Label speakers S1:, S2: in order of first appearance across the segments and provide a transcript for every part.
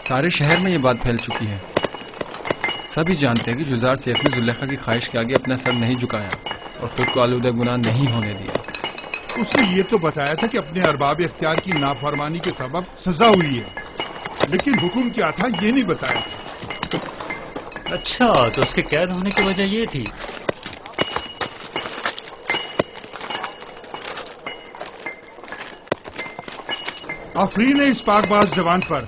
S1: سارے شہر میں یہ بات پھیل چکی ہے. سبھی جانتے ہیں کہ جزار سیف نے زلیخا کی خواہش کے آگے اپنا سر نہیں جھکایا اور خود کو آلودہ گناہ نہیں ہونے دیا.
S2: اسے یہ تو بتایا تھا کہ اپنے ارباب اختیار کی نافرمانی کے سبب سزا ہوئی ہے، لیکن حکم کیا تھا یہ نہیں بتایا تھا.
S3: اچھا، تو اس کے قید ہونے کی وجہ یہ تھی.
S2: آفرین ہے اس پاک باز جوان پر.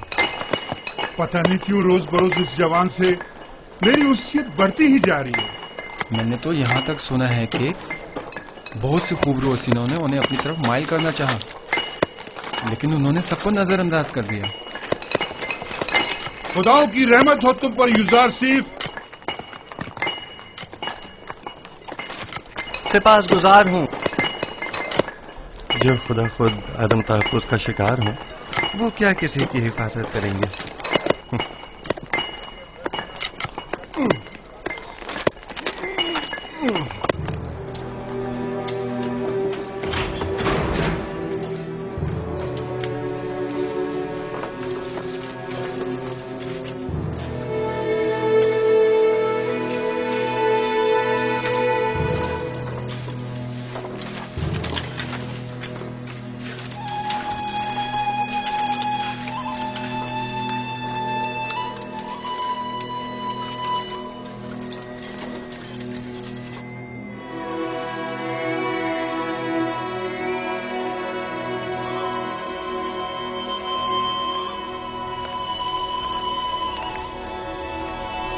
S2: پتہ نہیں کیوں روز بروز اس جوان سے میری انسیت بڑھتی ہی جا رہی ہے.
S1: میں نے تو یہاں تک سنا ہے کہ بہت سے خوبرو حسینوں نے انہیں اپنی طرف مائل کرنا چاہا، لیکن انہوں نے سب کو نظر انداز کر دیا.
S2: خداؤں کی رحمت ہو تم پر یزار سیف.
S3: سپاس گزار ہوں.
S4: جو خدا خود عدم تحفظ کا شکار ہوں وہ کیا کسی کی حفاظت کریں گے.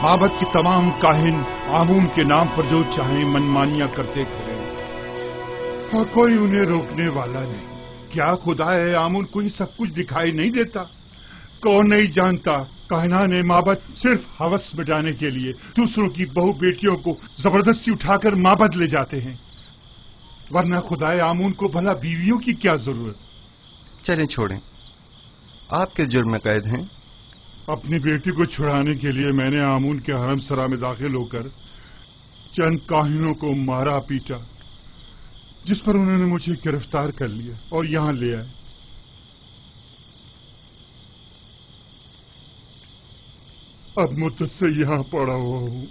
S2: معبد کی تمام کاہن آمون کے نام پر جو چاہیں منمانیاں کرتے پھریں اور کوئی انہیں روکنے والا نہیں. کیا خدا ہے آمون کو یہ سب کچھ دکھائی نہیں دیتا؟ کون نہیں جانتا کاہنان معبد صرف ہوس مٹانے کے لیے دوسروں کی بہو بیٹیوں کو زبردستی اٹھا کر معبد لے جاتے ہیں، ورنہ خدا آمون کو بھلا بیویوں کی کیا ضرورت.
S4: چلیں چھوڑیں، آپ کس جرم میں قید ہیں؟
S2: اپنی بیٹی کو چھڑانے کے لیے میں نے آمون کے حرم سرا میں داخل ہو کر چند کاہنوں کو مارا پیٹا، جس پر انہوں نے مجھے گرفتار کر لیا اور یہاں لے آئے. اب مدت سے یہاں پڑا ہوا ہوں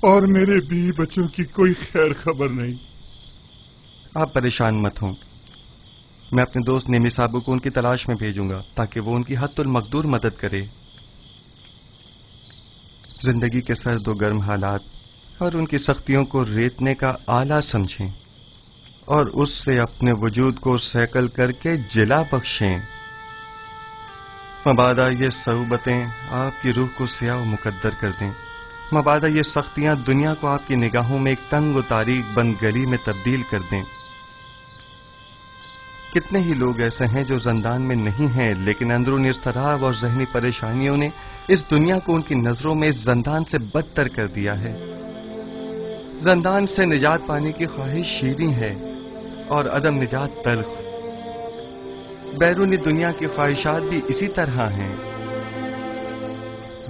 S2: اور میرے بیوی بچوں کی کوئی خیر خبر نہیں.
S4: آپ پریشان مت ہوں، میں اپنے دوست نیمی صاحب کو ان کی تلاش میں بھیجوں گا تاکہ وہ ان کی حد المقدور مدد کرے. زندگی کے سرد و گرم حالات اور ان کی سختیوں کو ریتنے کا آلہ سمجھیں اور اس سے اپنے وجود کو سیکل کر کے جلا بخشیں. مبادا یہ صعوبتیں آپ کی روح کو سیاہ و مقدر کر دیں. مبادا یہ سختیاں دنیا کو آپ کی نگاہوں میں ایک تنگ و تاریک بند گلی میں تبدیل کر دیں. کتنے ہی لوگ ایسے ہیں جو زندان میں نہیں ہیں لیکن اندرونی اضطراب اور ذہنی پریشانیوں نے اس دنیا کو ان کی نظروں میں زندان سے بدتر کر دیا ہے. زندان سے نجات پانے کی خواہش شیریں ہے اور عدم نجات تلخ. بیرونی دنیا کی خواہشات بھی اسی طرح ہیں.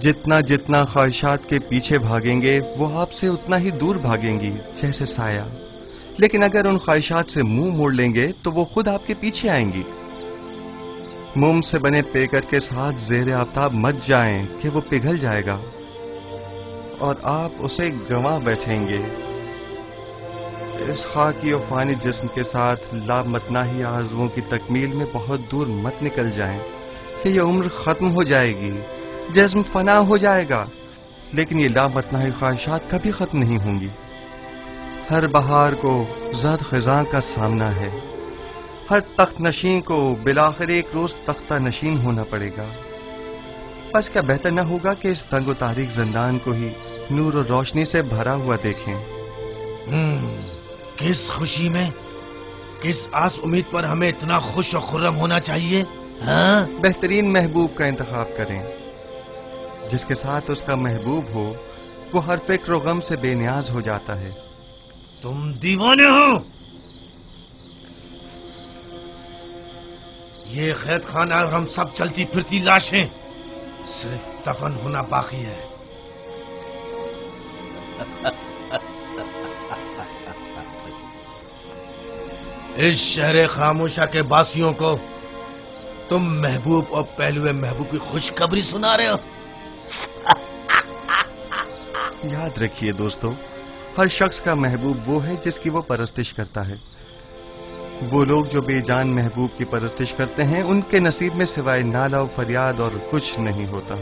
S4: جتنا جتنا خواہشات کے پیچھے بھاگیں گے وہ آپ سے اتنا ہی دور بھاگیں گی جیسے سایہ. لیکن اگر ان خواہشات سے منہ موڑ لیں گے تو وہ خود آپ کے پیچھے آئیں گی. موم سے بنے پیکر کے ساتھ زیر آفتاب مت جائیں کہ وہ پگھل جائے گا اور آپ اسے گنوا بیٹھیں گے. اس خاکی و فانی جسم کے ساتھ لامتناہی آرزوؤں کی تکمیل میں بہت دور مت نکل جائیں کہ یہ عمر ختم ہو جائے گی، جسم فنا ہو جائے گا، لیکن یہ لامتناہی خواہشات کبھی ختم نہیں ہوں گی. ہر بہار کو زد خزاں کا سامنا ہے. ہر تخت نشین کو بالآخر ایک روز تختہ نشین ہونا پڑے گا. بس کیا بہتر نہ ہوگا کہ اس تنگ و تاریک زندان کو ہی نور و روشنی سے بھرا ہوا دیکھیں.
S5: کس خوشی میں، کس آس امید پر ہمیں اتنا خوش و خرم ہونا چاہیے؟
S4: بہترین محبوب کا انتخاب کریں. جس کے ساتھ اس کا محبوب ہو وہ ہر فکر و غم سے بے نیاز ہو جاتا ہے.
S5: تم دیوانے ہو. یہ قید خانہ اور ہم سب چلتی پھرتی لاشیں، صرف دفن ہونا باقی ہے. اس شہر خاموشہ کے باسیوں کو तुम महबूब और पहलुए महबूब की खुशखबरी सुना रहे हो।
S4: याद रखिए दोस्तों, हर शख्स का महबूब वो है जिसकी वो परस्तिश करता है। वो लोग जो बेजान महबूब की परस्तिश करते हैं, उनके नसीब में सिवाय नाला और फरियाद और कुछ नहीं होता।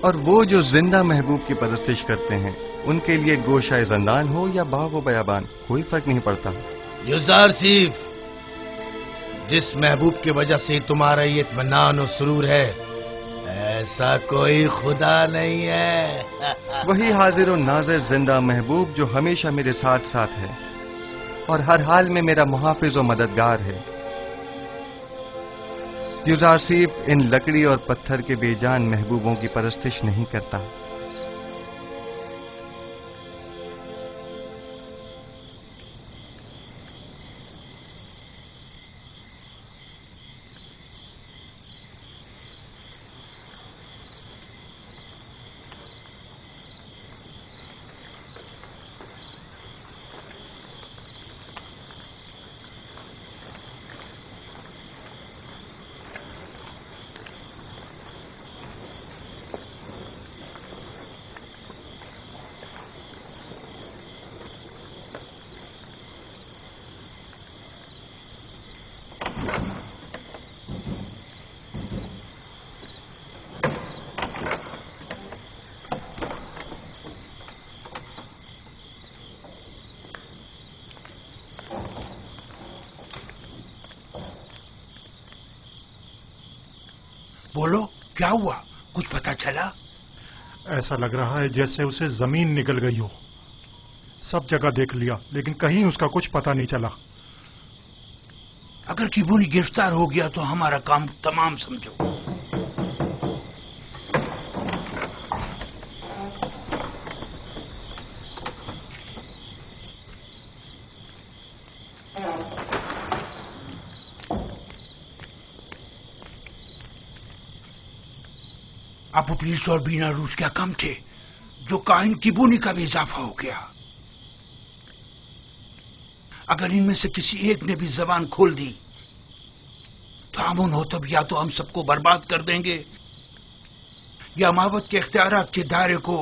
S4: और वो जो जिंदा महबूब की परस्तिश करते हैं, उनके लिए गोशाए ज़ंदान हो या बाग व बयाबान, कोई फर्क नहीं पड़ता।
S5: युज़ारसीफ, जिस महबूब की वजह से तुम्हारा ये इत्मीनान और सुरूर है, ऐसा कोई खुदा नहीं है।
S4: वही हाजिर और नाज़िर जिंदा महबूब जो हमेशा मेरे साथ साथ है और हर हाल में मेरा मुहाफिज और मददगार है। युज़ारसीफ इन लकड़ी और पत्थर के बेजान महबूबों की परस्तिश नहीं करता।
S2: बोलो, क्या हुआ? कुछ पता चला? ऐसा लग रहा है जैसे उसे जमीन निकल गई हो। सब जगह देख लिया, लेकिन कहीं उसका कुछ पता नहीं चला।
S6: अगर किबूनी गिरफ्तार हो गया तो हमारा काम तमाम समझो। अबू पुलिस और बीना रूस क्या कम थे, जो काहिन किबूनी का भी इजाफा हो गया। अगर इनमें से किसी एक ने भी जबान खोल दी तो आमुन हो तब या तो हम सबको बर्बाद कर देंगे या मावत के इख्तियारात के दायरे को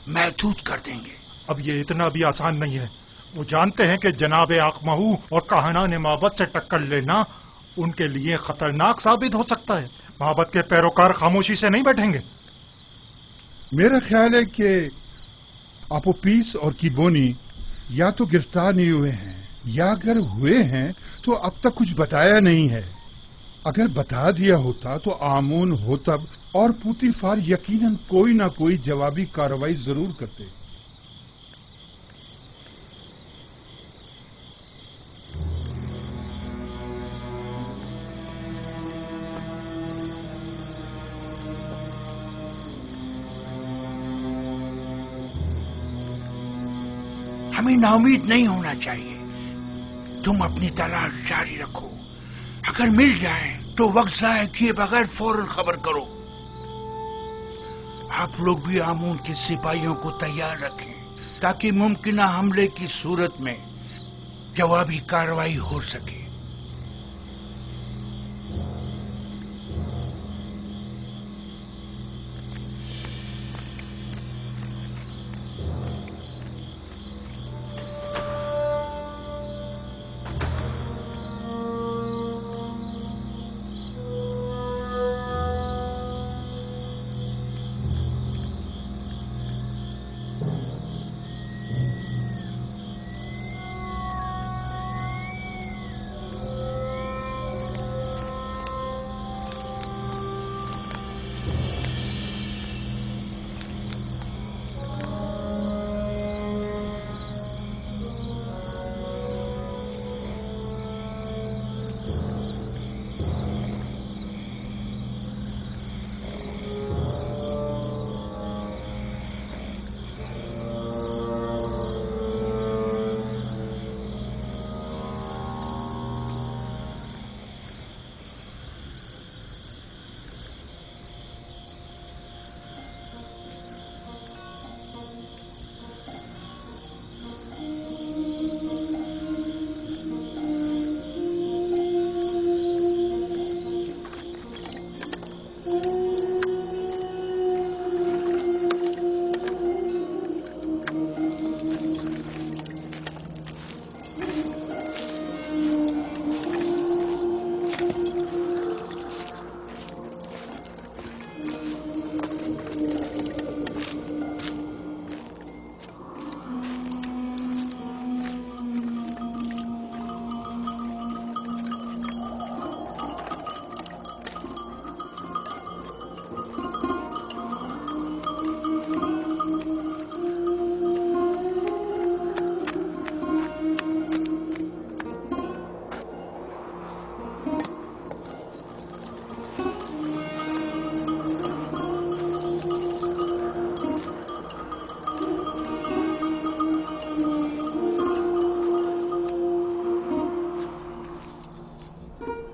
S6: महदूद कर देंगे।
S2: अब ये इतना भी आसान नहीं है। वो जानते हैं कि जनाब आकमहू और काहनान माबद से टक्कर लेना उनके लिए खतरनाक साबित हो सकता है। माबद के पैरोकार खामोशी से नहीं बैठेंगे।
S7: मेरा ख्याल है कि अपोपीस और किबोनी या तो गिरफ्तार नहीं हुए हैं या अगर हुए हैं तो अब तक कुछ बताया नहीं है। अगर बता दिया होता तो आमून होतब और पुतीफार यकीनन कोई ना कोई जवाबी कार्रवाई जरूर करते।
S6: हमें नाउमीद नहीं होना चाहिए। तुम अपनी तलाश जारी रखो। अगर मिल जाए तो वक्त जाया किए बगैर फौरन खबर करो। आप लोग भी आमून के सिपाहियों को तैयार रखें ताकि मुमकिन हमले की सूरत में जवाबी कार्रवाई हो सके।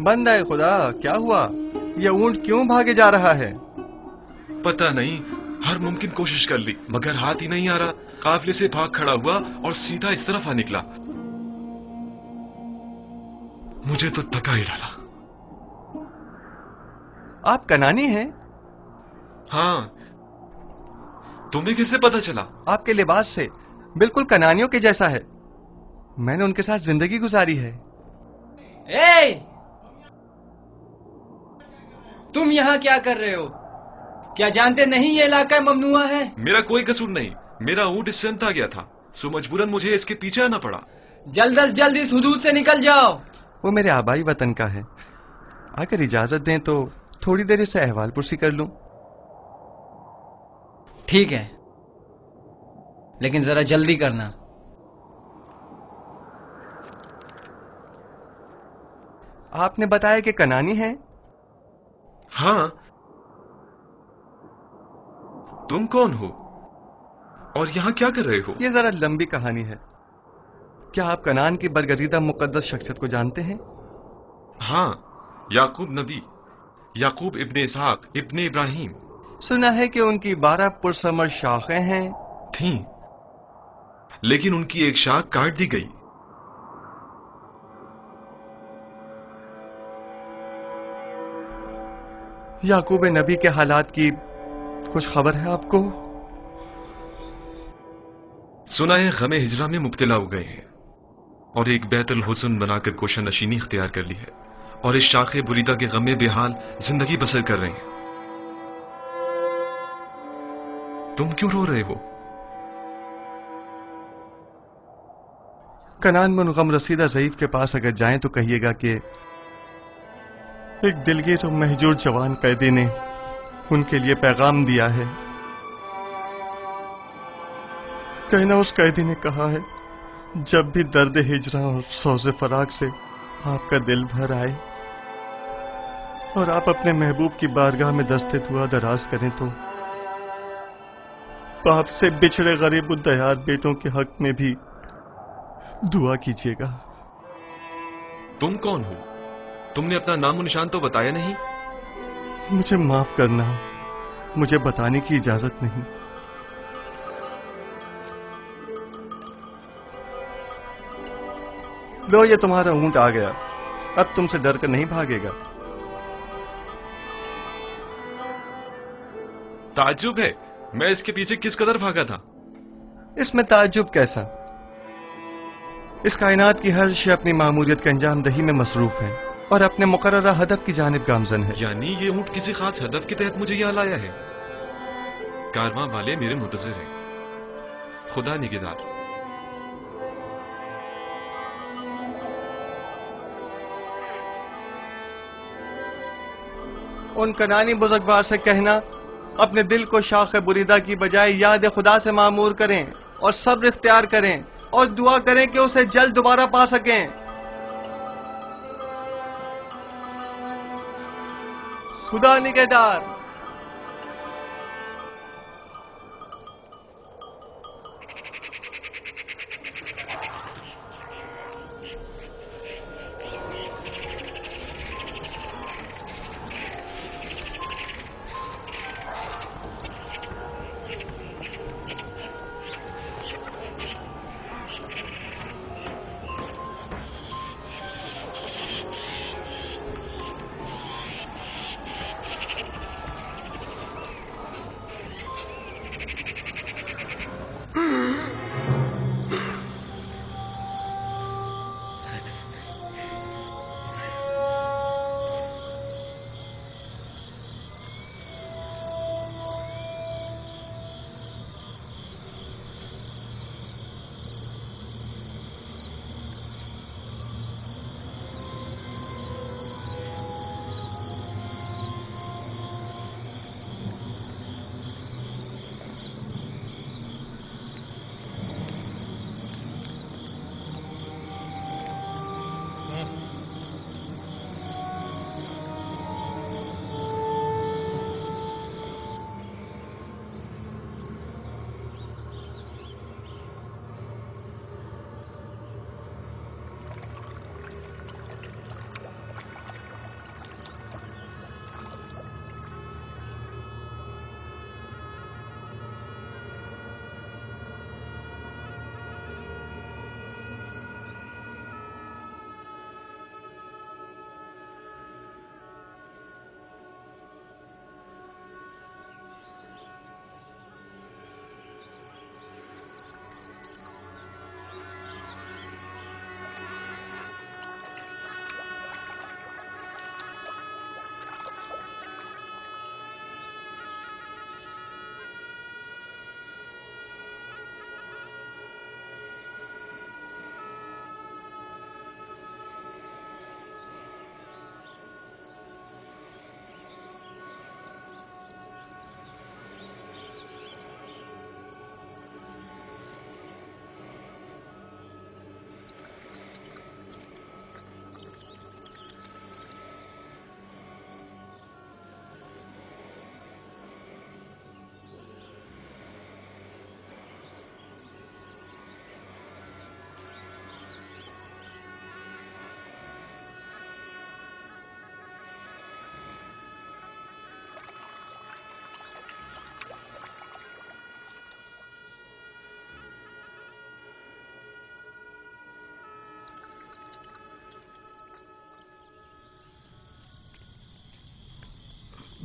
S4: बंद है खुदा, क्या हुआ? यह ऊंट क्यों भागे जा रहा है?
S8: पता नहीं, हर मुमकिन कोशिश कर ली मगर हाथ ही नहीं आ रहा। काफिले से भाग खड़ा हुआ और सीधा इस तरफ आ निकला। मुझे तो थका ही डाला।
S4: आप कनानी हैं?
S8: हाँ, तुम्हें कैसे पता चला?
S4: आपके लिबास से बिल्कुल कनानियों के जैसा है। मैंने उनके साथ जिंदगी गुजारी है।
S1: ए! तुम यहाँ क्या कर रहे हो? क्या जानते नहीं ये इलाका ममनुआ है?
S8: मेरा कोई कसूर नहीं, मेरा ऊंट इससे अंत आ गया था, सो मजबूरन मुझे इसके पीछे आना पड़ा।
S1: जल्द अज जल्द इस हुदूद से निकल जाओ।
S4: वो मेरे आबाई वतन का है। अगर इजाजत दें तो थोड़ी देर इससे अहवाल पुरसी कर लूं।
S1: ठीक है, लेकिन जरा जल्दी करना।
S4: आपने बताया कि कनानी है?
S8: हाँ, तुम कौन हो और यहाँ क्या कर रहे हो?
S4: ये जरा लंबी कहानी है। क्या आप कनान की बरगजीदा मुकद्दस शख्सियत को जानते हैं?
S8: हाँ, याकूब नबी, याकूब इब्ने इसहाक इब्ने इब्राहिम।
S4: सुना है कि उनकी 12 पुरसमर शाखें हैं।
S8: थीं, लेकिन उनकी एक शाख काट दी गई।
S4: याकूब नबी के हालात की कुछ खबर है आपको?
S8: सुना है गमे हिजरा में मुब्तला हो गए हैं और एक बैतुल हुस्न बनाकर कोशा नशीनी इख्तियार कर ली है और इस शाखे बुरीदा के गमे बेहाल जिंदगी बसर कर रहे हैं। तुम क्यों रो रहे हो?
S4: कनान मुनगम रसीदा ज़ईफ के पास अगर जाएं तो कहिएगा कि एक दिलगीर और महजूर जवान कैदी ने उनके लिए पैगाम दिया है। कहना उस कैदी ने कहा है, जब भी दर्द हिजरा और सौज़े फराग से आपका दिल भर आए और आप अपने महबूब की बारगाह में दस्ते दुआ दराज करें तो बाप से बिछड़े गरीब दयार बेटों के हक में भी दुआ कीजिएगा।
S8: तुम कौन हो? तुमने अपना नामो निशान तो बताया नहीं।
S4: मुझे माफ करना, मुझे बताने की इजाजत नहीं। लो, ये तुम्हारा ऊंट आ गया, अब तुमसे डर कर नहीं भागेगा।
S8: ताज्जुब है, मैं इसके पीछे किस कदर भागा था।
S4: इसमें ताज्जुब कैसा? इस कायनात की हर शय अपनी मामूलियत के अंजाम दही में मसरूफ है और अपने मुकर्ररा हदफ की जानिब गामजन है।
S8: यानी ये ऊंट किसी खास हदफ के तहत मुझे यहाँ लाया है। कारवां वाले मेरे मुंतज़िर हैं। खुदा निगहदार।
S4: उन कनानी बुजुर्गवार से कहना अपने दिल को शाख बुरीदा की बजाय याद खुदा से मामूर करें और सब्र इख्तियार करें और दुआ करें कि उसे जल्द दोबारा पा सकें। खुदा निगहदार।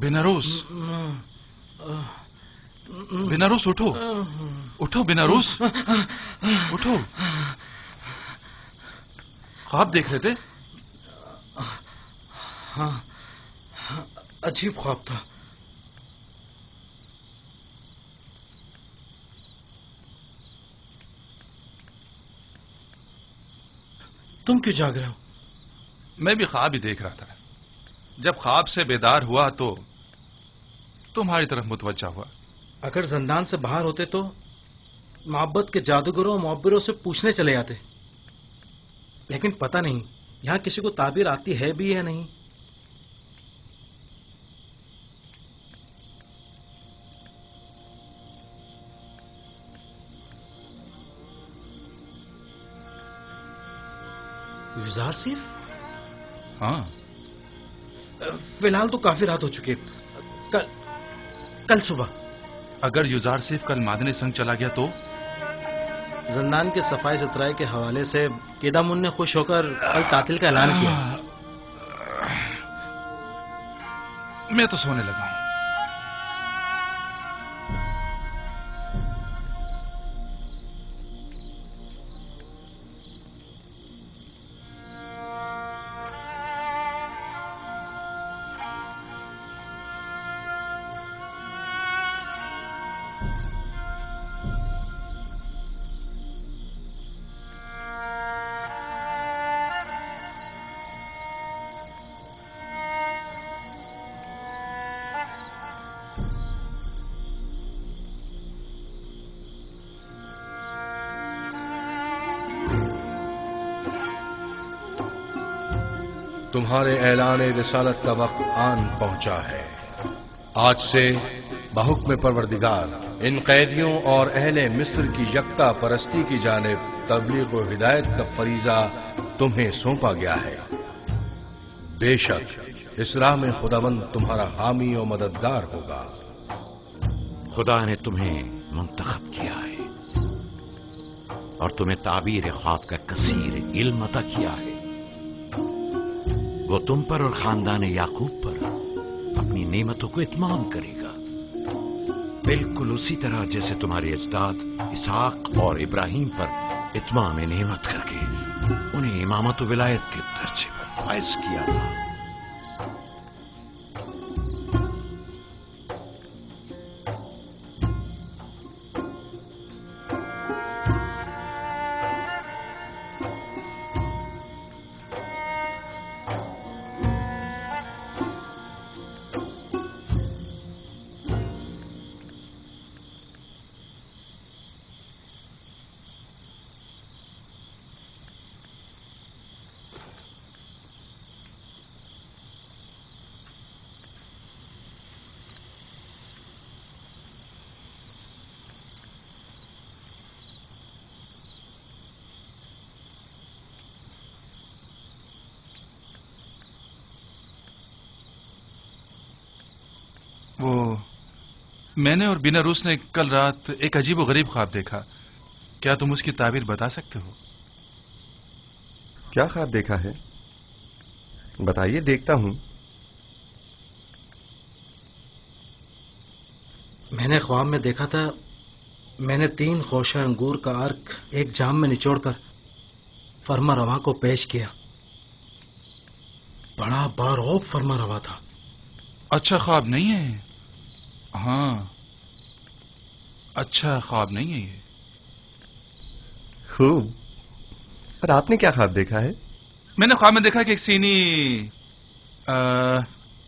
S9: बेनारोस, बेनारोस उठो, उठो बेनारोस, उठो। ख्वाब देख रहे थे?
S6: हाँ, अजीब ख्वाब था। तुम क्यों जाग रहे हो?
S9: मैं भी ख्वाब ही देख रहा था। जब ख्वाब से बेदार हुआ तो तुम्हारी तरफ मुतवज्जा हुआ।
S6: अगर जिंदान से बाहर होते तो मोहब्बत के जादूगरों और मुअब्बिरों से पूछने चले जाते, लेकिन पता नहीं यहां किसी को ताबीर आती है भी या नहीं। युजार सिर्फ?
S9: हाँ,
S6: फिलहाल तो काफी रात हो चुकी है। कल सुबह
S9: अगर युजार सिर्फ कल मादने संग चला गया तो?
S6: जिंदान के सफाई सुथराई के हवाले से केदामुन ने खुश होकर कल तातिल का ऐलान किया।
S9: मैं तो सोने लगा हूं।
S5: तुम्हारे ऐलान रिसालत का वक्त आन पहुंचा है। आज से बहुक्म परवरदिगार इन कैदियों और अहले मिस्र की यक्ता परस्ती की जानिब तबलीग व हिदायत का फरीजा तुम्हें सौंपा गया है। बेशक इस राह में खुदावंद तुम्हारा हामी और मददगार होगा।
S10: खुदा ने तुम्हें मुंतखब किया है और तुम्हें ताबीर ख्वाब का कसीर इल्म अता किया है। वो तुम पर और खानदान याकूब पर अपनी नेमतों को इत्माम करेगा, बिल्कुल उसी तरह जैसे तुम्हारे अजदाद इसहाक और इब्राहिम पर इत्माम नेमत करके उन्हें इमामत व विलायत के दर्जे पर फाइज किया था।
S9: वो मैंने और बेनारोस ने कल रात एक अजीब व गरीब ख्वाब देखा। क्या तुम उसकी ताबीर बता सकते हो?
S4: क्या ख्वाब देखा है? बताइए, देखता हूं।
S6: मैंने ख्वाब में देखा था, मैंने 3 खोशा अंगूर का अर्क एक जाम में निचोड़कर फरमा रवा को पेश किया। बड़ा बारौब फरमा रवा था।
S9: अच्छा ख्वाब नहीं है। हाँ, अच्छा ख्वाब नहीं है ये।
S4: खूब। और आपने क्या ख्वाब देखा है?
S9: मैंने ख्वाब में देखा कि एक सीनी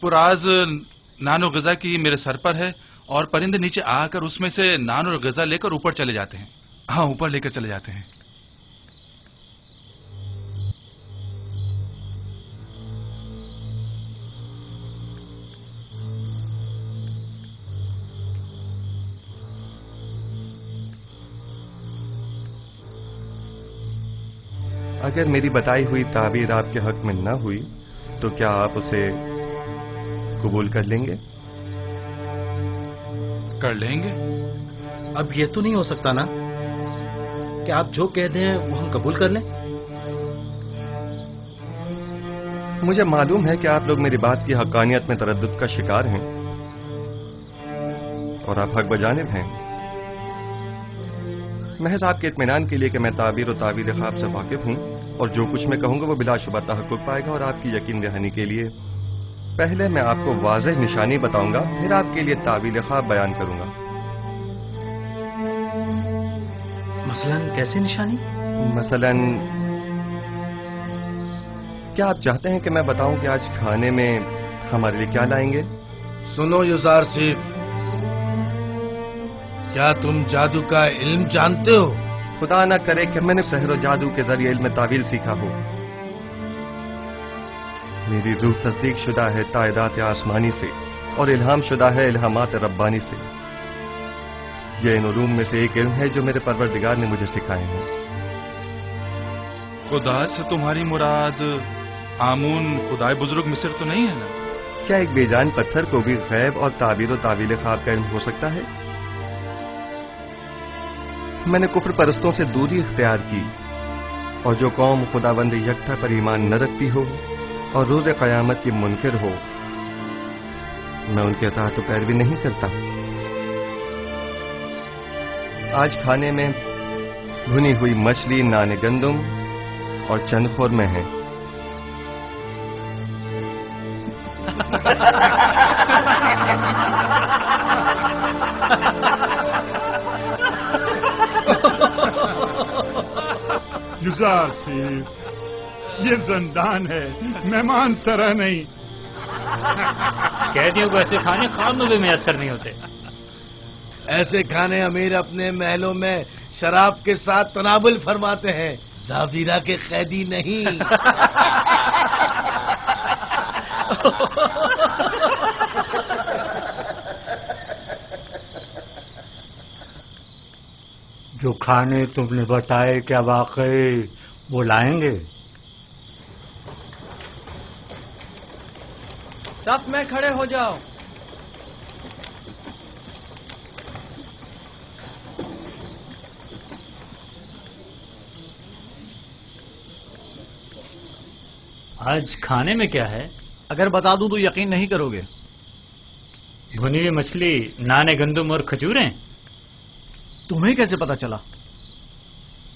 S9: पुराज नानो गजा की मेरे सर पर है और परिंदे नीचे आकर उसमें से नान और गजा लेकर ऊपर चले जाते हैं। हाँ, ऊपर लेकर चले जाते हैं।
S4: अगर मेरी बताई हुई ताबीर आपके हक में न हुई तो क्या आप उसे कबूल कर लेंगे?
S9: कर लेंगे।
S6: अब ये तो नहीं हो सकता ना कि आप जो कह दें वो हम कबूल कर लें।
S4: मुझे मालूम है कि आप लोग मेरी बात की हक्कानियत में तरद्दुद का शिकार हैं, और आप हक बजानिब हैं। महज आपके इत्मीनान के लिए कि मैं ताबीर और ताबीर ख्वाब से वाकिफ हूं और जो कुछ मैं कहूंगा वो बिलाशुबा तहक्कुक पाएगा, और आपकी यकीन दहानी के लिए पहले मैं आपको वाज़ेह निशानी बताऊंगा, फिर आपके लिए ताबीर ख्वाब बयान करूंगा।
S3: मसलन कैसी निशानी?
S4: मसलन क्या आप चाहते हैं कि मैं बताऊं कि आज खाने में हमारे लिए क्या लाएंगे?
S6: सुनो युजारसिफ, क्या तुम जादू का इल्म जानते हो?
S4: खुदा न करे कि मैंने सहर और जादू के जरिए इल्म तावील सीखा हो। मेरी रूह तस्दीक शुदा है तायदात आसमानी से और इल्हाम शुदा है इल्हामात रब्बानी से। ये इन उलूम में से एक इल्म है जो मेरे परवरदिगार ने मुझे सिखाए हैं।
S9: खुदा से तुम्हारी मुराद आमून खुदाए बुजुर्ग मिस्र तो नहीं है ना?
S4: क्या एक बेजान पत्थर को भी गैब और ताबीर और तावील ख्वाब का इल्म हो सकता है? मैंने कुफ्र परस्तों से दूरी इख्तियार की, और जो कौम खुदावंद यकता पर ईमान न रखती हो और रोज़े क़यामत की मुनकिर हो, मैं उनके अताअत पैरवी नहीं करता। आज खाने में भुनी हुई मछली, नान गंदुम और चंद खुरमे हैं।
S7: युजारसिफ, ये जिंदान है, मेहमान सरा नहीं।
S3: कैदियों को ऐसे खाने ख्वाब में भी मैसर नहीं होते।
S6: ऐसे खाने अमीर अपने महलों में शराब के साथ तनाबुल फरमाते हैं, जावीरा के कैदी नहीं।
S10: जो खाने तुमने बताए क्या वाकई वो लाएंगे?
S1: सफ में खड़े हो जाओ।
S3: आज खाने में क्या है?
S1: अगर बता दूं तो यकीन नहीं करोगे।
S3: भुनी हुई मछली, नाने गंदुम और खजूरें।
S1: तुम्हें कैसे पता चला?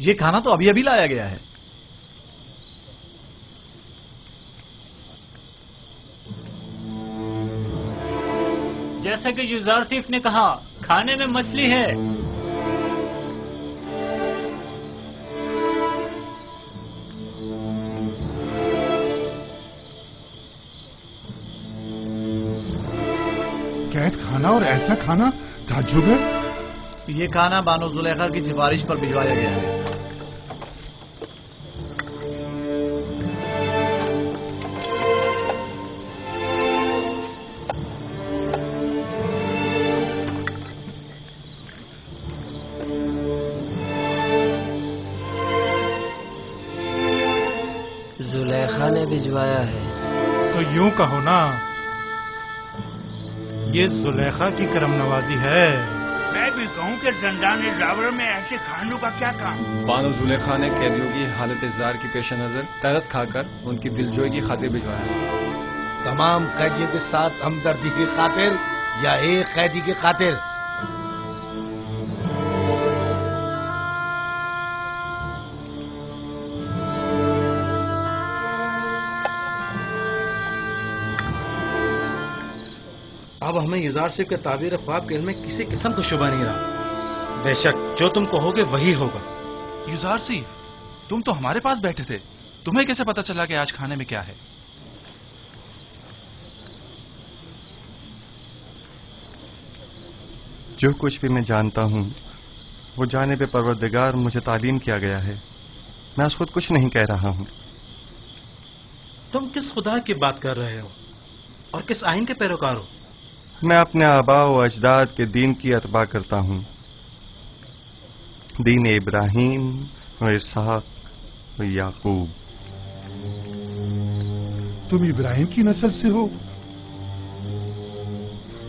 S1: ये खाना तो अभी अभी लाया गया है।
S3: जैसा कि युजारसिफ ने कहा, खाने में मछली है।
S7: कैद खाना और ऐसा खाना ताज्जुब है।
S1: ये खाना बानो जुलेखा की सिफारिश पर भिजवाया गया है।
S11: जुलेखा ने भिजवाया है।
S12: तो यूं कहो ना, ये जुलेखा की करम नवाजी है।
S6: मैं भी कहूँ कि जंदाने जावर में ऐसे खानों का क्या काम?
S1: बानो जुलेखा ने कैदियों की हालत इज़्ज़ार की पेश नजर तरस खाकर उनकी दिलजोई की खातिर भिजवाया।
S6: तमाम कैदियों के साथ हमदर्दी की खातिर या एक कैदी की खातिर?
S9: अब हमें युजारसिफ के ताबीर ख्वाब के इल्म में किसी किस्म का शुबा नहीं रहा। बेशक जो तुम कहोगे वही होगा। युजारसिफ, तुम तो हमारे पास बैठे थे, तुम्हें कैसे पता चला कि आज खाने में क्या है?
S4: जो कुछ भी मैं जानता हूं वो जानिब परवरदिगार मुझे तालीम किया गया है। मैं आज खुद कुछ नहीं कह रहा हूं।
S9: तुम किस खुदा की बात कर रहे हो और किस आइन के पैरोकार हो?
S4: मैं अपने आबा व अजदाद के दीन की अतबा करता हूं। दीन इब्राहीम व इसहाक व याकूब।
S7: तुम इब्राहिम की नस्ल से हो,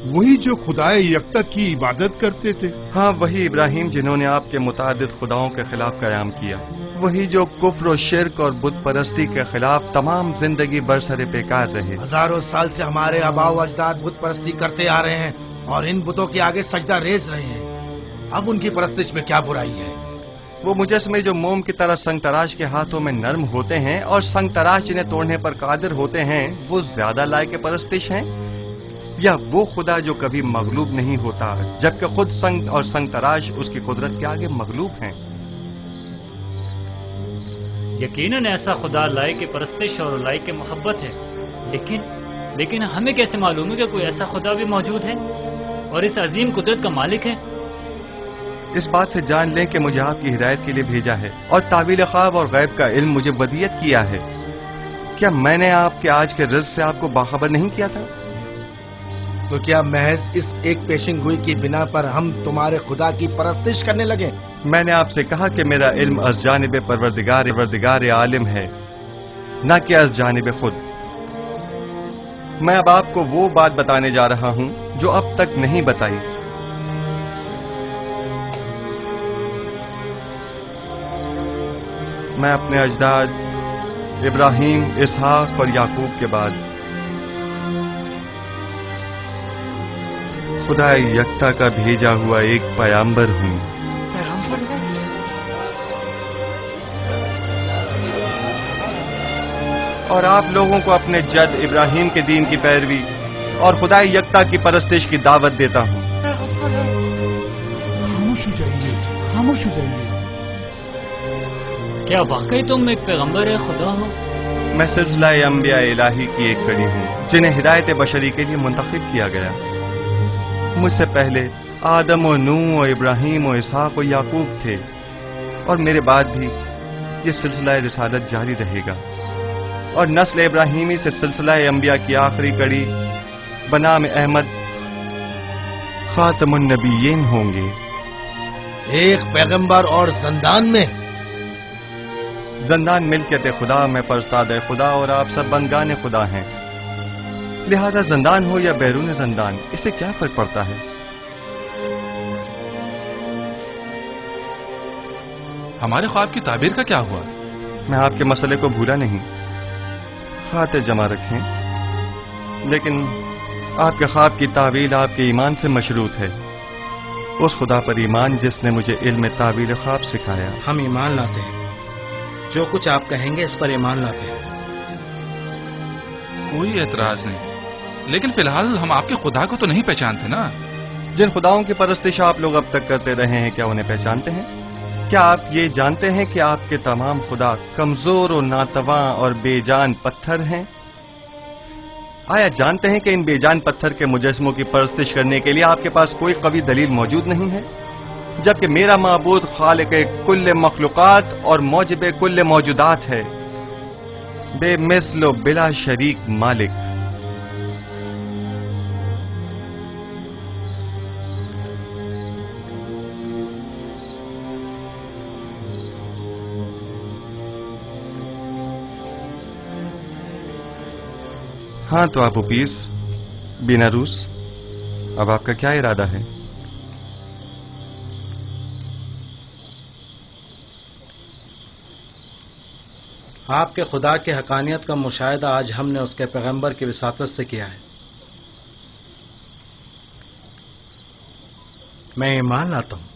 S7: वही जो खुदाए यकता की इबादत करते थे।
S4: हाँ, वही इब्राहिम जिन्होंने आपके मुतादिद खुदाओं के खिलाफ कयाम किया, वही जो कुफ्र और शिर्क और बुत परस्ती के खिलाफ तमाम जिंदगी बरसरे बेकार रहे।
S6: हजारों साल से हमारे आबा व अजदाद बुत परस्ती करते आ रहे हैं और इन बुतों के आगे सजदा रेज रहे हैं। अब उनकी परस्तिश में क्या बुराई है?
S4: वो मुजस्समे जो मोम की तरह संग तराश के हाथों में नर्म होते हैं और संग तराश जिन्हें तोड़ने पर कादिर होते हैं, वो ज्यादा लायक परस्तिश हैं, या वो खुदा जो कभी मगलूब नहीं होता जबकि खुद संग और संग तराश उसकी कुदरत के आगे मगलूब हैं?
S3: यकीनन ऐसा खुदा लायक परस्तिश और लायक मोहब्बत है, लेकिन हमें कैसे मालूम है कि कोई ऐसा खुदा भी मौजूद है और इस अजीम कुदरत का मालिक है?
S4: इस बात से जान लें कि मुझे आपकी हिदायत के लिए भेजा है और तावील ख्वाब और गैब का इल्म मुझे वदियत किया है। क्या मैंने आपके आज के रिज़्क़ से आपको बाखबर नहीं किया था?
S6: तो क्या महज इस एक पेशिन गोई की बिना पर हम तुम्हारे खुदा की परस्तिश करने लगे?
S4: मैंने आपसे कहा कि मेरा इल्म अज़ जानिब परवरदिगार आलिम है, न कि अज़ जानिब खुद। मैं अब आपको वो बात बताने जा रहा हूं जो अब तक नहीं बताई। मैं अपने अजदाद इब्राहीम, इसहाक और याकूब के बाद खुदा यकता का भेजा हुआ एक पैगंबर हूं। और आप लोगों को अपने जद इब्राहीम के दीन की पैरवी और खुदा यकता की परस्तिश की दावत देता हूं।
S7: खामोश हो जाइए, खामोश हो जाइए।
S3: क्या वाकई तुम एक पैगंबर खुदा हो?
S4: मैं सिलसिला अंबिया इलाही की एक कड़ी हूँ जिन्हें हिदायत बशरी के लिए मुंतखब किया गया। मुझसे पहले आदम और नूह और इब्राहीम और इसहाक और याकूब थे और मेरे बाद भी ये सिलसिला रिसालत जारी रहेगा और नस्ल इब्राहीमी से सिलसिला अंबिया की आखिरी कड़ी बनाम अहमद खातमुन नबीयीन होंगे।
S6: एक पैगंबर और ज़ंदान में?
S4: ज़ंदान मिल्कियत खुदा में परस्ताद खुदा और आप सब बंदगान खुदा हैं, लिहाजा ज़ंदान हो या बैरून ज़ंदान इससे क्या फर्क पड़ता है?
S9: हमारे ख्वाब की ताबीर का क्या हुआ?
S4: मैं आपके मसले को भूला नहीं, खातिर जमा रखें, लेकिन आपके ख्वाब की तावील आपके ईमान से मशरूत है, उस खुदा पर ईमान जिसने मुझे इल्म तावील ख्वाब सिखाया।
S9: हम ईमान लाते हैं, जो कुछ आप कहेंगे इस पर ईमान लाते हैं। कोई एतराज नहीं, लेकिन फिलहाल हम आपके खुदा को तो नहीं पहचानते ना।
S4: जिन खुदाओं की परस्तिश आप लोग अब तक करते रहे हैं, क्या उन्हें पहचानते हैं? क्या आप ये जानते हैं कि आपके तमाम खुदा कमजोर और नातवा और बेजान पत्थर हैं? आया जानते हैं कि इन बेजान पत्थर के मुजस्मों की परस्तिश करने के लिए आपके पास कोई कवी दलील मौजूद नहीं है, जबकि मेरा माबूद खालिक कुल्ले मखलूकात और मौजिब कुल्ले मौजूदात है, बेमिसल बिला शरीक मालिक। हाँ तो आप उपीस बिना रूस, अब आपका क्या इरादा है?
S9: आपके खुदा के हकानियत का मुशाहिदा आज हमने उसके पैगंबर की विसातत से किया है। मैं ईमान लाता हूं।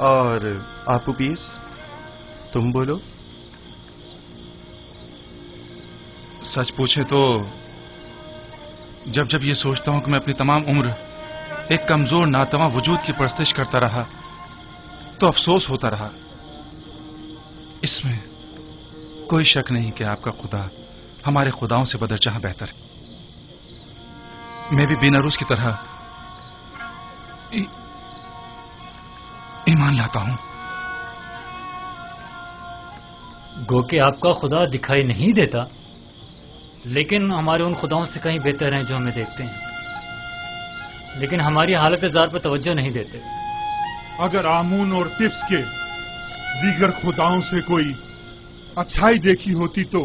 S4: और आप उपीस तुम बोलो।
S8: सच पूछे तो जब जब ये सोचता हूं कि मैं अपनी तमाम उम्र एक कमजोर नातवा वजूद की परस्तिश करता रहा तो अफसोस होता रहा। इसमें कोई शक नहीं कि आपका खुदा हमारे खुदाओं से बदरजह बेहतर है। मैं भी बेनारूस की तरह ईमान लाता हूं।
S3: गो कि आपका खुदा दिखाई नहीं देता, लेकिन हमारे उन खुदाओं से कहीं बेहतर हैं जो हमें देखते हैं, लेकिन हमारी हालत ज़ार पर तवज्जो नहीं देते।
S7: अगर आमून और तिब्स के दीगर खुदाओं से कोई अच्छाई देखी होती तो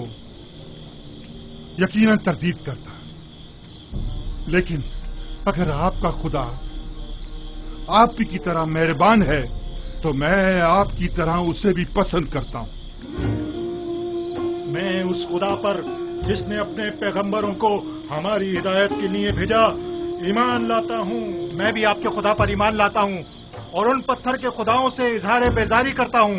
S7: यकीनन तरदीद करता, लेकिन अगर आपका खुदा आप की तरह मेहरबान है तो मैं आपकी तरह उसे भी पसंद करता हूं।
S12: मैं उस खुदा पर जिसने अपने पैगंबरों को हमारी हिदायत के लिए भेजा। ईमान लाता हूँ। मैं भी आपके खुदा पर ईमान लाता हूँ और उन पत्थर के खुदाओं से इजहार बेजारी करता हूँ।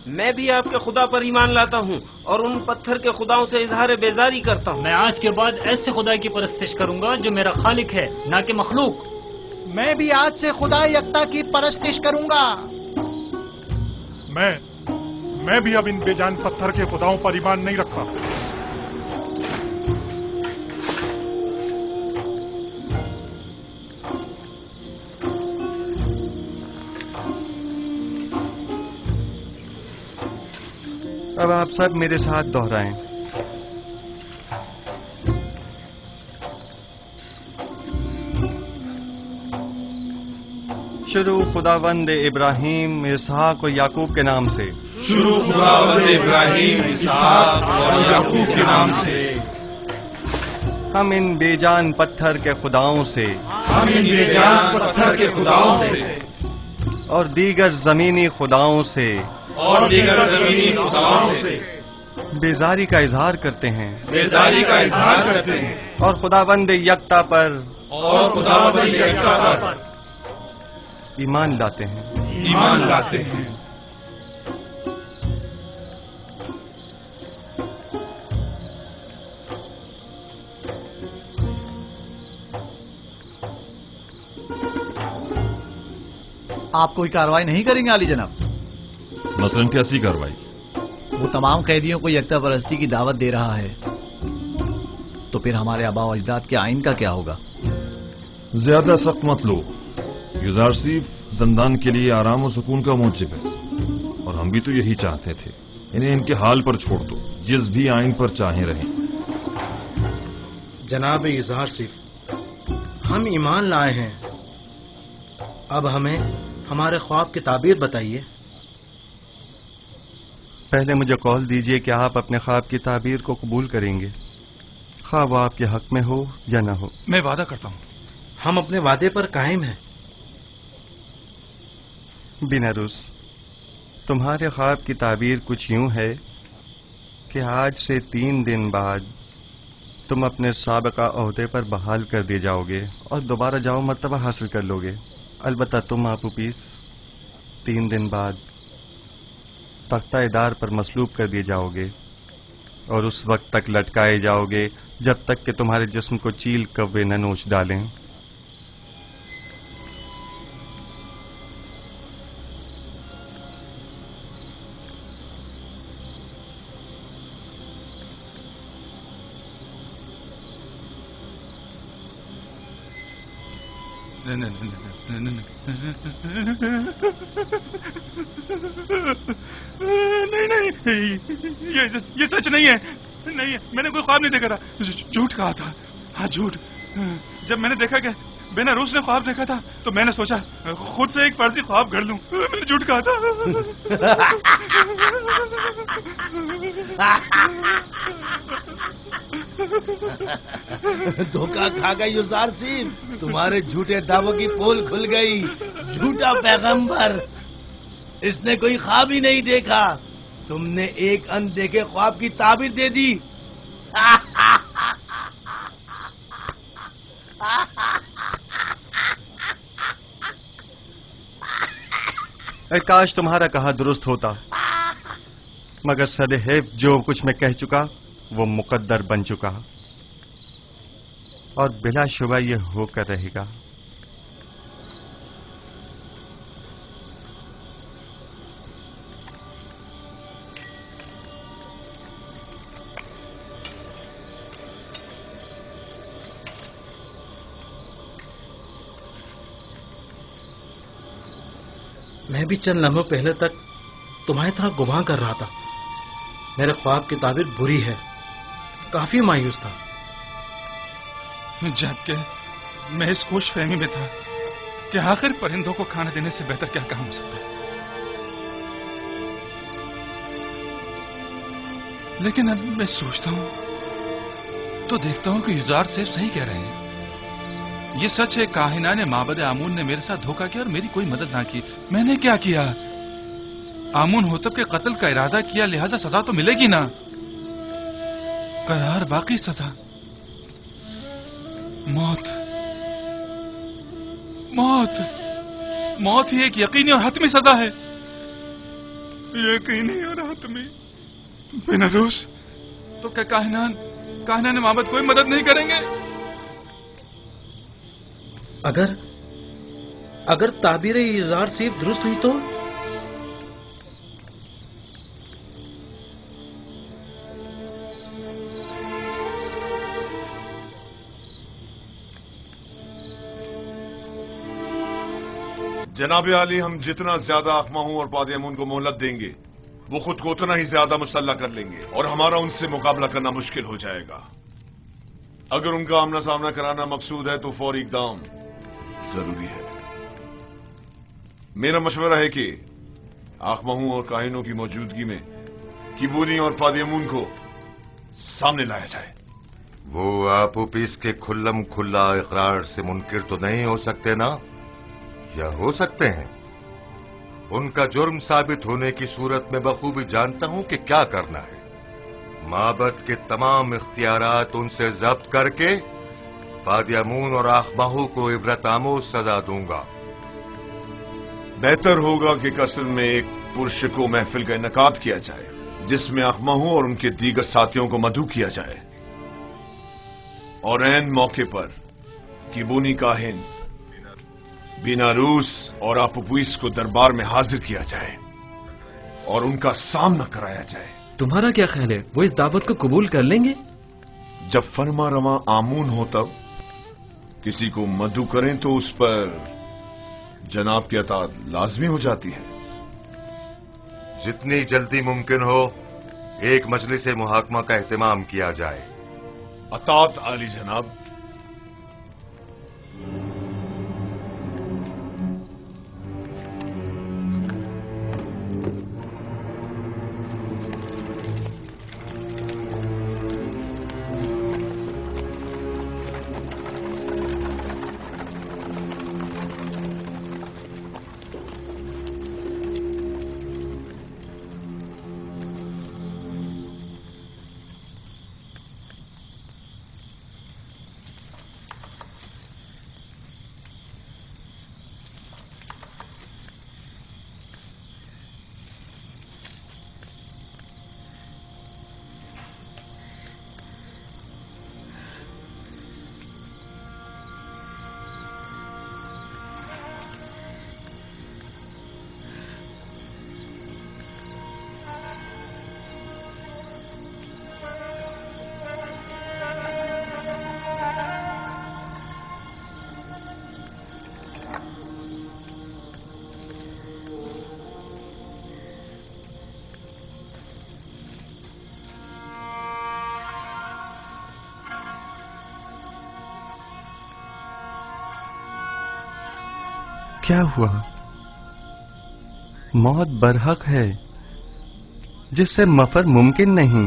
S11: मैं भी आपके खुदा पर ईमान लाता हूँ और उन पत्थर के खुदाओं से इजहार बेजारी करता हूँ।
S3: मैं आज के बाद ऐसे खुदा की परस्तिश करूंगा जो मेरा खालिक है, ना कि मखलूक।
S13: मैं भी आज से खुदा यकता की परस्तिश करूंगा।
S12: मैं भी अब इन बेजान पत्थर के खुदाओं पर ईमान नहीं रखता।
S4: अब आप सब मेरे साथ दोहराएं। शुरू खुदावंद इब्राहिम, इसहाक और याकूब के नाम से।
S2: शुरू खुदावंद इब्राहिम, इसहाक और याकूब के नाम से।
S4: हम इन बेजान पत्थर के खुदाओं से,
S2: हम इन बेजान पत्थर के खुदाओं से
S4: और दीगर जमीनी खुदाओं से बेजारी का इजहार करते हैं, और खुदावंद यकता पर ईमान लाते हैं।
S13: आप कोई कार्रवाई नहीं करेंगे आली जनाब?
S14: मसलन कैसी कार्रवाई?
S13: वो तमाम कैदियों को यकता परस्ती की दावत दे रहा है, तो फिर हमारे आबा व अजदाद के आइन का क्या होगा?
S14: ज्यादा सख्त मत लो। युजारसीफ जिंदान के लिए आराम और सुकून का मौजिब है, और हम भी तो यही चाहते थे। इन्हें इनके हाल पर छोड़ दो, जिस भी आइन पर चाहें रहें।
S9: जनाब युजारसीफ, हम ईमान लाए हैं, अब हमें हमारे ख्वाब की ताबीर बताइए।
S4: पहले मुझे कौल दीजिए कि आप अपने ख्वाब की ताबीर को कबूल करेंगे, ख्वाब वो आपके हक में हो या न हो।
S8: मैं वादा करता हूँ।
S9: हम अपने वादे पर कायम हैं।
S4: बिनारुस, तुम्हारे ख्वाब की ताबीर कुछ यूं है कि आज से 3 दिन बाद तुम अपने साबिका ओहदे पर बहाल कर दिए जाओगे और दोबारा जाओ मर्तबा हासिल कर लोगे। अलबत्ता तुम आपूपीस 3 दिन बाद तख्ता इदार पर मसलूब कर दिए जाओगे और उस वक्त तक लटकाए जाओगे जब तक कि तुम्हारे जिस्म को चील कव्वे न नोच डालें।
S8: नहीं, ये सच नहीं है। नहीं, मैंने कोई ख्वाब नहीं देखा था। झूठ कहा था। हाँ, झूठ। जब मैंने देखा कि बेनारूस ने ख्वाब देखा था तो मैंने सोचा खुद से एक फर्जी ख्वाब गढ़ लूं। मैंने झूठ कहा था।
S11: धोखा खा गई युजारसीफ, तुम्हारे झूठे दावों की पोल खुल गई। झूठा पैगंबर, इसने कोई ख्वाब ही नहीं देखा, तुमने एक अनदेखे ख्वाब की ताबीर दे दी।
S4: काश तुम्हारा कहा दुरुस्त होता, मगर सदैव जो कुछ मैं कह चुका वो मुकद्दर बन चुका और बिला शुबा ये होकर रहेगा।
S9: मैं भी चंद लम्हों पहले तक तुम्हारी तरह गुमान कर रहा था। मेरे ख्वाब की ताबीर बुरी है, काफी मायूस था।
S8: जबकि मैं इस खुश फहमी में था कि आखिर परिंदों को खाना देने से बेहतर क्या काम हो सकता है। लेकिन अब मैं सोचता हूं तो देखता हूं कि युजार सेठ सही कह रहे हैं। ये सच है, काहिना ने माबद आमून ने मेरे साथ धोखा किया और मेरी कोई मदद ना की। मैंने क्या किया? आमून होतब के कत्ल का इरादा किया, लिहाजा सजा तो मिलेगी ना। करार बाकी सजा। मौत मौत मौत ही एक यकीनी और हतमी सजा है। यकीनी और हतमी। बेनारूस, तो क्या काहिनान मोहम्मद कोई मदद नहीं करेंगे?
S9: अगर ताबीर इज़ार सिर्फ दुरुस्त हुई तो?
S15: जनाब आली, हम जितना ज्यादा अखमाहू और पादयामून को मोहलत देंगे वो खुद को उतना ही ज्यादा मुसल्ला कर लेंगे और हमारा उनसे मुकाबला करना मुश्किल हो जाएगा। अगर उनका आमना सामना कराना मकसूद है तो फौरी इकदाम जरूरी है। मेरा मशवरा है कि आखमाहू और काहिनों की मौजूदगी में किबूनी और पादयामून को सामने लाया जाए।
S16: वो आपोपीस के खुल्लम खुल्ला इकरार से मुनकिर तो नहीं हो सकते ना, या हो सकते हैं? उनका जुर्म साबित होने की सूरत में बखूबी जानता हूं कि क्या करना है। माबद के तमाम इख्तियारात उनसे जब्त करके पादयामून और आखमाहू को इबरत आमोज सजा दूंगा।
S15: बेहतर होगा कि कस्र में एक पुरशको महफिल का इनकाद किया जाए जिसमें आखमाहू और उनके दीगर साथियों को मदऊ किया जाए और ऐन मौके पर किबूनी काहिन बीनारूस और आपुपुइस को दरबार में हाजिर किया जाए और उनका सामना कराया जाए।
S17: तुम्हारा क्या ख्याल है, वो इस दावत को कबूल कर लेंगे?
S15: जब फरमा रवा आमून हो तब किसी को मदऊ करें तो उस पर जनाब की अताअत लाजमी हो जाती है।
S16: जितनी जल्दी मुमकिन हो एक मजलिस मुहाकमा का एहतमाम किया जाए।
S15: अताअत आली जनाब।
S4: क्या हुआ? मौत बरहक है जिससे मफर मुमकिन नहीं।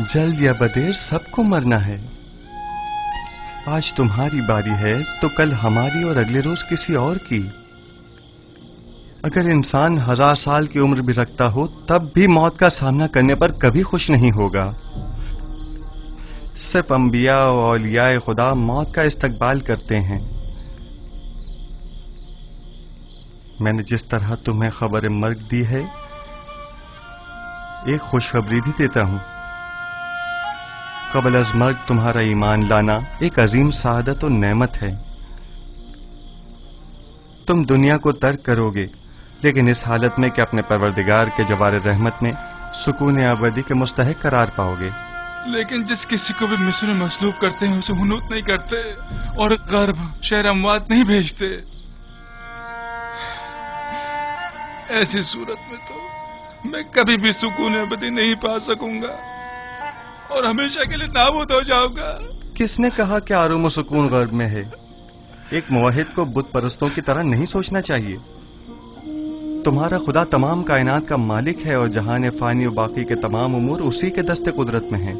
S4: जल्द या बदेर सबको मरना है। आज तुम्हारी बारी है तो कल हमारी और अगले रोज किसी और की। अगर इंसान 1000 साल की उम्र भी रखता हो तब भी मौत का सामना करने पर कभी खुश नहीं होगा। सिर्फ अंबिया और औलियाए खुदा मौत का इस्तकबाल करते हैं। मैंने जिस तरह तुम्हें खबर मर्ग दी है एक खुशखबरी भी देता हूं। कबल अज मर्ग तुम्हारा ईमान लाना एक अजीम सादत और नेमत है। तुम दुनिया को तर्क करोगे लेकिन इस हालत में कि अपने परवरदिगार के जवार रहमत में सुकून अबदी के मुस्तहिक करार पाओगे।
S8: लेकिन जिस किसी को भी मिस्र में मसलूब करते हैं उसे हुनूत नहीं करते और गर्भ शहर अमवात नहीं भेजते। ऐसी सूरत में तो मैं कभी भी सुकून अबदी नहीं पा सकूंगा और हमेशा के लिए नाबूद हो जाऊंगा।
S4: किसने कहा कि आराम सुकून गर्भ में है? एक मुवहिद को बुत परस्तों की तरह नहीं सोचना चाहिए। तुम्हारा खुदा तमाम कायनात का मालिक है और जहान फानी और बाकी के तमाम उमूर उसी के दस्ते कुदरत में हैं।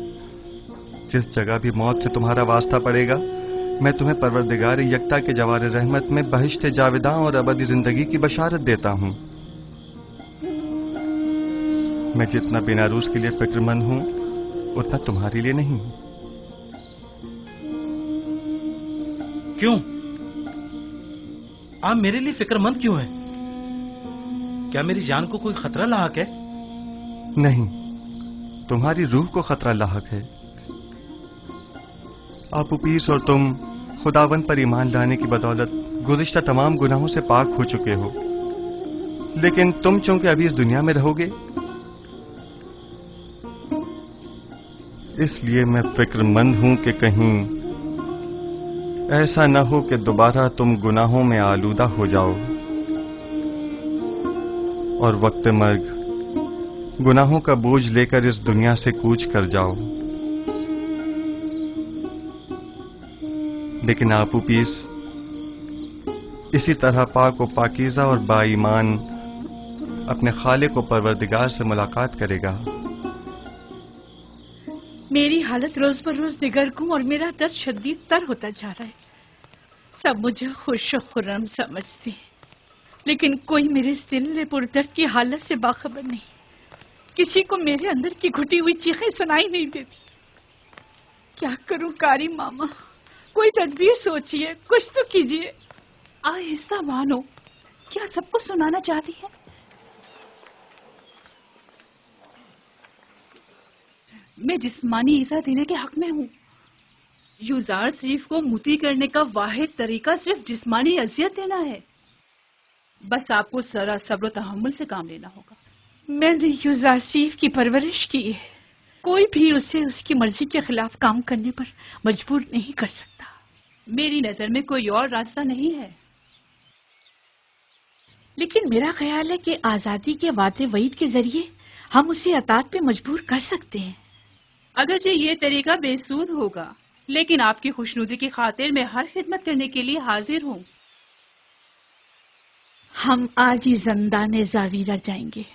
S4: जिस जगह भी मौत से तुम्हारा वास्ता पड़ेगा मैं तुम्हें परवरदिगार यकता के जवार रहमत में बहिश्त जावेदां और अबदी जिंदगी की बशारत देता हूं। मैं जितना बेनारूस के लिए फिक्रमंद हूं उतना तुम्हारे लिए नहीं।
S9: क्यों? आप मेरे लिए फिक्रमंद क्यों हैं? क्या मेरी जान को कोई खतरा लाहक है?
S4: नहीं, तुम्हारी रूह को खतरा लाहक है। आपू पीस और तुम खुदावन पर ईमान लाने की बदौलत गुज़िश्ता तमाम गुनाहों से पाक हो चुके हो, लेकिन तुम चूंकि अभी इस दुनिया में रहोगे, इसलिए मैं फिक्रमंद हूं कि कहीं ऐसा न हो कि दोबारा तुम गुनाहों में आलूदा हो जाओ और वक्त मर्ग गुनाहों का बोझ लेकर इस दुनिया से कूच कर जाओ। लेकिन आपू पीस इसी तरह पाक व पाकीज़ा और बाईमान अपने खालिक व परवरदिगार से मुलाकात करेगा।
S18: मेरी हालत रोज बर रोज निगरगुम और मेरा दर्द शदीद तर होता जा रहा है। सब मुझे खुश और खुर्रम समझते हैं, लेकिन कोई मेरे दिल पुरदर्द की हालत से बाखबर नहीं। किसी को मेरे अंदर की घुटी हुई चीखें सुनाई नहीं देती। क्या करूं कारी मामा, कोई तदबीर सोचिए, कुछ तो कीजिए। आहिस्ता मानो, क्या सबको सुनाना चाहती है? मैं जिस्मानी ईज़ा देने के हक में हूँ। यूजार शरीफ को मुती करने का वाहिद तरीका सिर्फ जिस्मानी अजियत देना है। बस आपको सरा सब्र तहम्मुल से काम लेना होगा। मैंने यूजार शरीफ की परवरिश की है। कोई भी उसे उसकी मर्जी के खिलाफ काम करने पर मजबूर नहीं कर सकता। मेरी नजर में कोई और रास्ता नहीं है। लेकिन मेरा ख्याल है कि आजादी के वादे वईद के जरिए हम उसे अतात पे मजबूर कर सकते हैं। अगरचे ये तरीका बेसूद होगा, लेकिन आपकी खुशनुदी की खातिर मैं हर खिदमत करने के लिए हाजिर हूँ। हम आज ही ज़ंदाने ज़ावीरा जाएंगे।